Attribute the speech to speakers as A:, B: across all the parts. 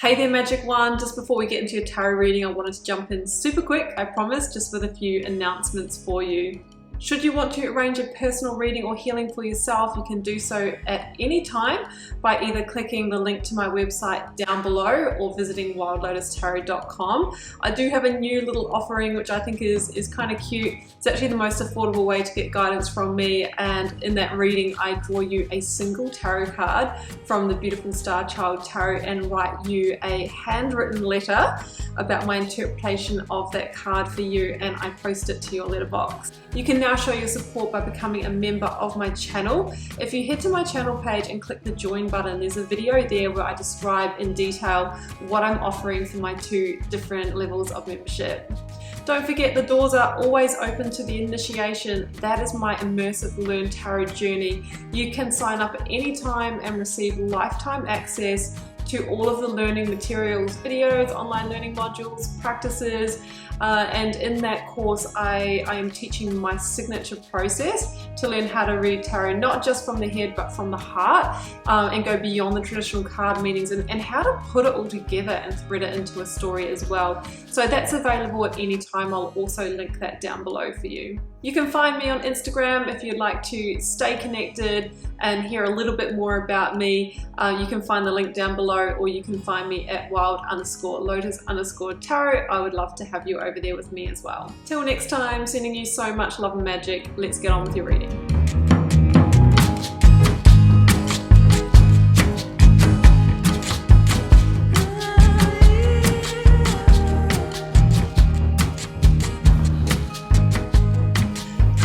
A: Hey there, Magic One. Just before we get into your tarot reading, I wanted to jump in super quick, I promise, just with a few announcements for you. Should you want to arrange a personal reading or healing for yourself, you can do so at any time by either clicking the link to my website down below or visiting wildlotustarot.com. I do have a new little offering which I think is kind of cute. It's actually the most affordable way to get guidance from me, and in that reading I draw you a single tarot card from the beautiful Star Child Tarot and write you a handwritten letter about my interpretation of that card for you, and I post it to your letterbox. You can now show your support by becoming a member of my channel. If you head to my channel page and click the join button, there's a video there where I describe in detail what I'm offering for my two different levels of membership. Don't forget, the doors are always open to the initiation. That is my immersive Learn Tarot journey. You can sign up at any time and receive lifetime access to all of the learning materials, videos, online learning modules, practices, and in that course I am teaching my signature process to learn how to read tarot, not just from the head but from the heart, and go beyond the traditional card meanings, and how to put it all together and thread it into a story as well. So that's available at any time. I'll also link that down below for you. You can find me on Instagram if you'd like to stay connected and hear a little bit more about me. You can find the link down below, or you can find me at wild_lotus_tarot. I would love to have you over there with me as well. Till next time, sending you so much love and magic. Let's get on with your reading.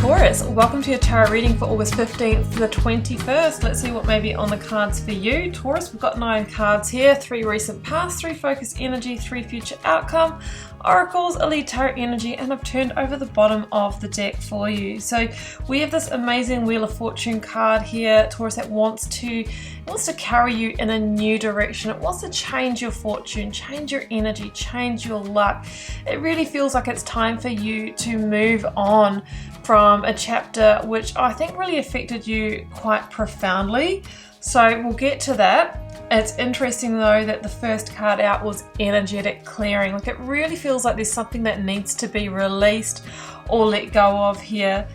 A: Taurus, welcome to your tarot reading for August 15th to the 21st. Let's see what may be on the cards for you. Taurus, we've got 9 cards here, 3 recent past, 3 focus energy, 3 future outcome, oracles, elite tarot energy, and I've turned over the bottom of the deck for you. So we have this amazing Wheel of Fortune card here, Taurus, that wants to carry you in a new direction. It wants to change your fortune, change your energy, change your luck. It really feels like it's time for you to move on from a chapter which I think really affected you quite profoundly. So we'll get to that. It's interesting though that the first card out was energetic clearing. Like, it really feels like there's something that needs to be released or let go of here.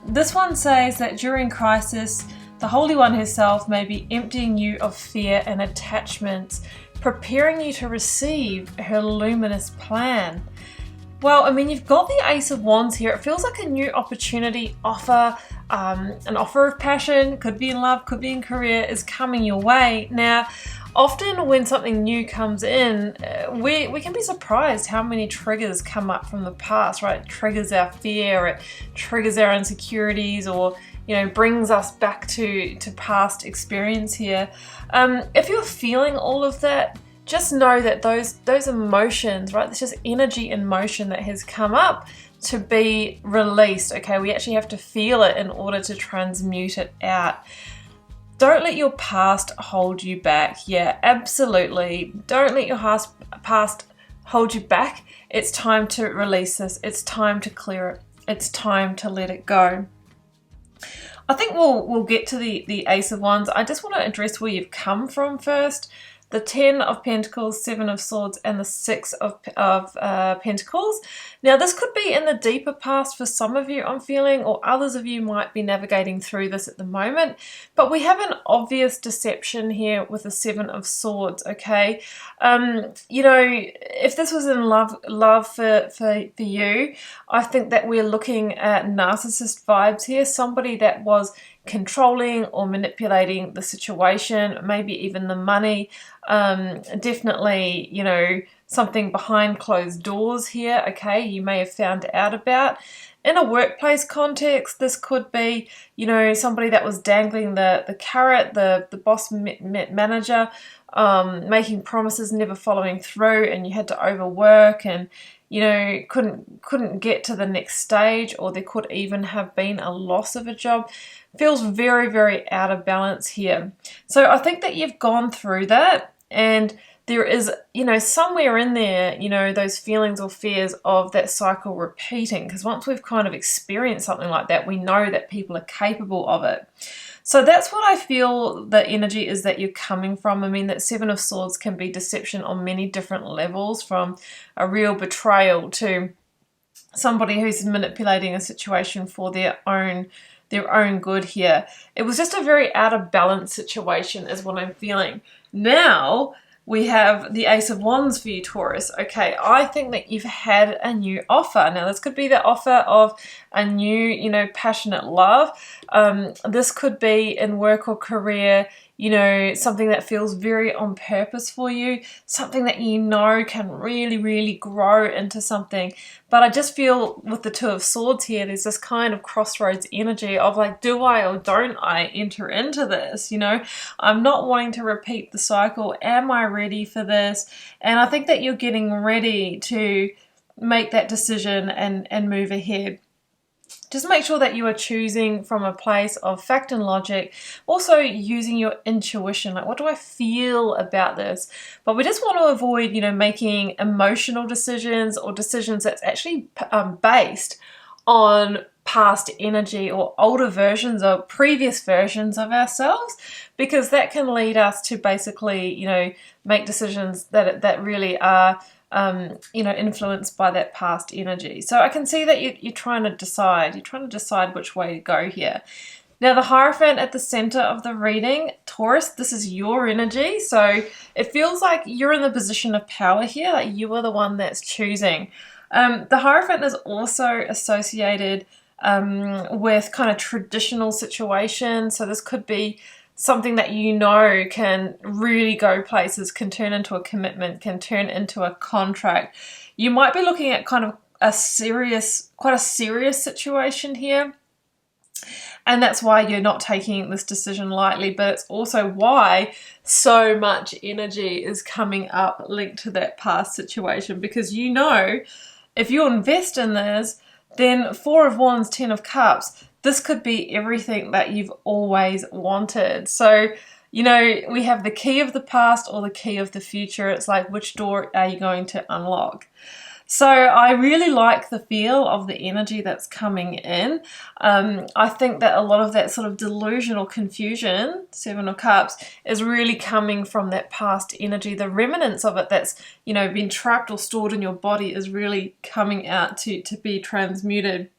A: This one says that during crisis, the Holy One herself may be emptying you of fear and attachments, preparing you to receive her luminous plan. Well, I mean, you've got the Ace of Wands here. It feels like a new opportunity, offer, an offer of passion, could be in love, could be in career, is coming your way. Now, often when something new comes in, we can be surprised how many triggers come up from the past, right? It triggers our fear, it triggers our insecurities, or brings us back to past experience here. If you're feeling all of that, just know that those emotions, right? There's just energy in motion that has come up to be released, okay? We actually have to feel it in order to transmute it out. Don't let your past hold you back. Yeah, absolutely. Don't let your past hold you back. It's time to release this. It's time to clear it. It's time to let it go. I think we'll get to the Ace of Wands. I just want to address where you've come from first. The 10 of Pentacles, 7 of Swords, and the 6 of Pentacles. Now, this could be in the deeper past for some of you, I'm feeling, or others of you might be navigating through this at the moment. But we have an obvious deception here with the 7 of Swords, okay? If this was in love for you, I think that we're looking at narcissist vibes here. Somebody that was controlling or manipulating the situation, maybe even the money. Definitely, something behind closed doors here, okay, you may have found out about. In a workplace context, this could be, somebody that was dangling the carrot, the boss manager, making promises, never following through, and you had to overwork and, couldn't get to the next stage, or there could even have been a loss of a job. Feels very, very out of balance here. So I think that you've gone through that, and there is, somewhere in there, those feelings or fears of that cycle repeating, because once we've kind of experienced something like that, we know that people are capable of it. So that's what I feel the energy is that you're coming from. I mean, that Seven of Swords can be deception on many different levels, from a real betrayal to somebody who's manipulating a situation for their own good here. It was just a very out of balance situation is what I'm feeling. Now we have the Ace of Wands for you, Taurus. Okay, I think that you've had a new offer. Now, this could be the offer of a new, passionate love. This could be in work or career, something that feels very on purpose for you, something that can really, really grow into something. But I just feel with the Two of Swords here, there's this kind of crossroads energy of like, do I or don't I enter into this? I'm not wanting to repeat the cycle. Am I ready for this? And I think that you're getting ready to make that decision and move ahead. Just make sure that you are choosing from a place of fact and logic, also using your intuition. Like, what do I feel about this? But we just want to avoid, making emotional decisions or decisions that's actually based on past energy or older versions or previous versions of ourselves, because that can lead us to basically, make decisions that really are influenced by that past energy. So I can see that you're trying to decide. You're trying to decide which way to go here. Now, the Hierophant at the center of the reading, Taurus, this is your energy. So it feels like you're in the position of power here. Like you are the one that's choosing. The Hierophant is also associated with kind of traditional situations. So this could be something that can really go places, can turn into a commitment, can turn into a contract. You might be looking at kind of quite a serious situation here. And that's why you're not taking this decision lightly, but it's also why so much energy is coming up linked to that past situation, because if you invest in this, then Four of Wands, Ten of Cups, this could be everything that you've always wanted. So, we have the key of the past or the key of the future. It's like, which door are you going to unlock? So I really like the feel of the energy that's coming in. I think that a lot of that sort of delusional confusion, Seven of Cups, is really coming from that past energy. The remnants of it that's, been trapped or stored in your body is really coming out to be transmuted.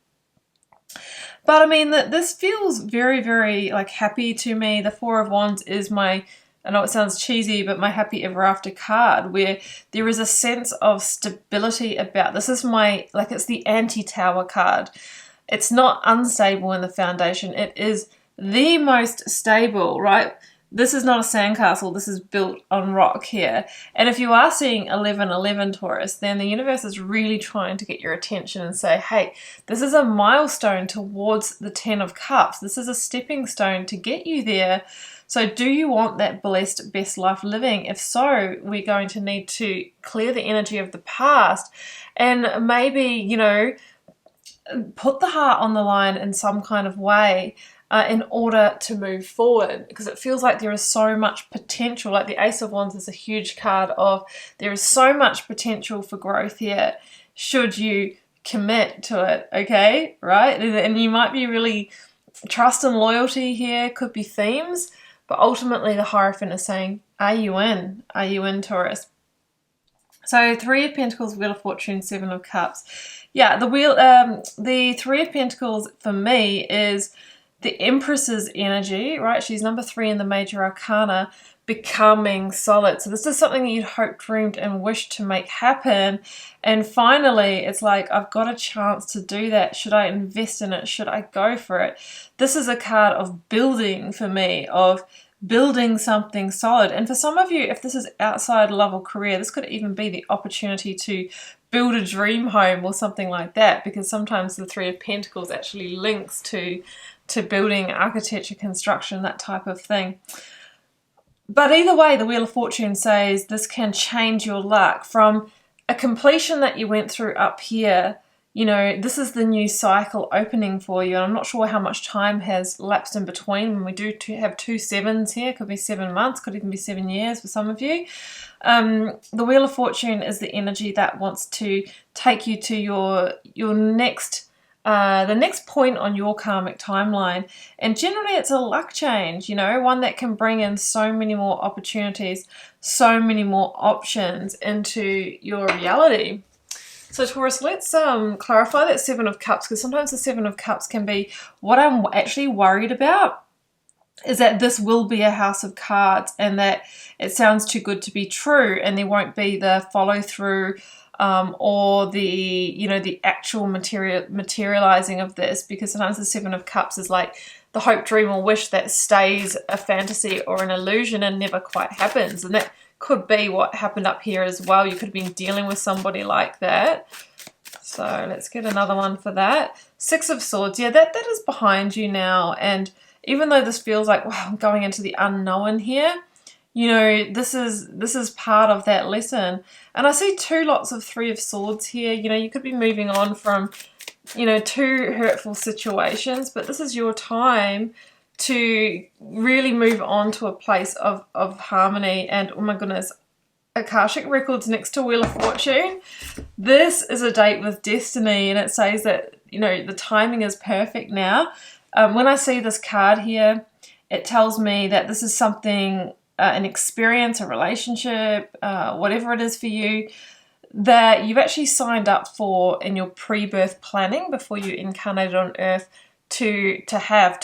A: But I mean, that this feels very, very like happy to me. The Four of Wands is I know it sounds cheesy, but my happy ever after card, where there is a sense of stability about this. Is it's the anti-tower card. It's not unstable in the foundation. It is the most stable, right? This is not a sandcastle. This is built on rock here. And if you are seeing 1111 Taurus, then the universe is really trying to get your attention and say, hey, this is a milestone towards the 10 of Cups. This is a stepping stone to get you there. So do you want that blessed best life living? If so, we're going to need to clear the energy of the past and maybe, put the heart on the line in some kind of way in order to move forward, because it feels like there is so much potential. Like the Ace of Wands is a huge card of there is so much potential for growth here should you commit to it, okay? Right? And you might be really, trust and loyalty here could be themes, but ultimately the Hierophant is saying, are you in? Are you in, Taurus? So Three of Pentacles, Wheel of Fortune, Seven of Cups. Yeah, the Three of Pentacles for me is the Empress's energy, right? She's number 3 in the Major Arcana, becoming solid. So this is something that you'd hoped, dreamed, and wished to make happen. And finally, it's like, I've got a chance to do that. Should I invest in it? Should I go for it? This is a card of building for me, of building something solid. And for some of you, if this is outside love or career, this could even be the opportunity to build a dream home or something like that, because sometimes the Three of Pentacles actually links to building, architecture, construction, that type of thing. But either way, the Wheel of Fortune says this can change your luck from a completion that you went through up here. This is the new cycle opening for you. And I'm not sure how much time has lapsed in between. When we do have 2 sevens here, could be 7 months, could even be 7 years for some of you. The Wheel of Fortune is the energy that wants to take you to your next the next point on your karmic timeline. And generally it's a luck change, you know, one that can bring in so many more opportunities, so many more options into your reality. So Taurus, let's clarify that Seven of Cups, because sometimes the Seven of Cups can be what I'm actually worried about is that this will be a house of cards and that it sounds too good to be true and there won't be the follow through or the, you know, the actual materializing of this, because sometimes the Seven of Cups is like the hope, dream or wish that stays a fantasy or an illusion and never quite happens. And that could be what happened up here as well. You could have been dealing with somebody like that. So let's get another one for that. Six of Swords. Yeah, that is behind you now. And even though this feels like, wow, I'm going into the unknown here, you know, this is part of that lesson. And I see two lots of Three of Swords here. You know, you could be moving on from, you know, two hurtful situations, but this is your time to really move on to a place of harmony. And oh my goodness, Akashic Records next to Wheel of Fortune. This is a date with destiny, and it says that, you know, the timing is perfect now. When I see this card here, it tells me that this is something, an experience, a relationship, whatever it is for you, that you've actually signed up for in your pre-birth planning before you incarnated on Earth to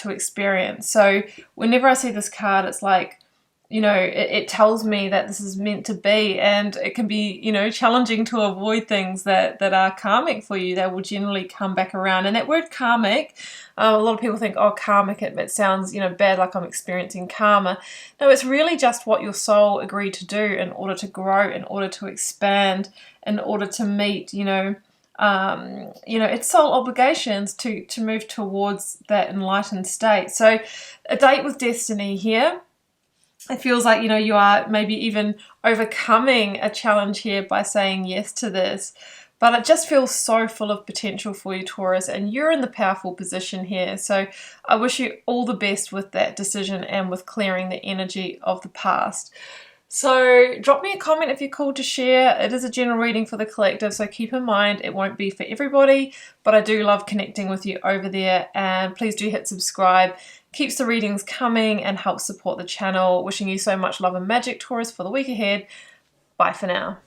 A: experience. So whenever I see this card, it's like, you know, it tells me that this is meant to be, and it can be, you know, challenging to avoid things that are karmic for you. They will generally come back around. And that word karmic, a lot of people think, oh, karmic, it sounds, you know, bad, like I'm experiencing karma. No, it's really just what your soul agreed to do in order to grow, in order to expand, in order to meet, you know, its soul obligations to move towards that enlightened state. So a date with destiny here. It feels like, you know, you are maybe even overcoming a challenge here by saying yes to this. But it just feels so full of potential for you, Taurus, and you're in the powerful position here. So I wish you all the best with that decision and with clearing the energy of the past. So drop me a comment if you're called to share. It is a general reading for the collective, so keep in mind it won't be for everybody, but I do love connecting with you over there, and please do hit subscribe. Keeps the readings coming and helps support the channel. Wishing you so much love and magic, Taurus, for the week ahead. Bye for now.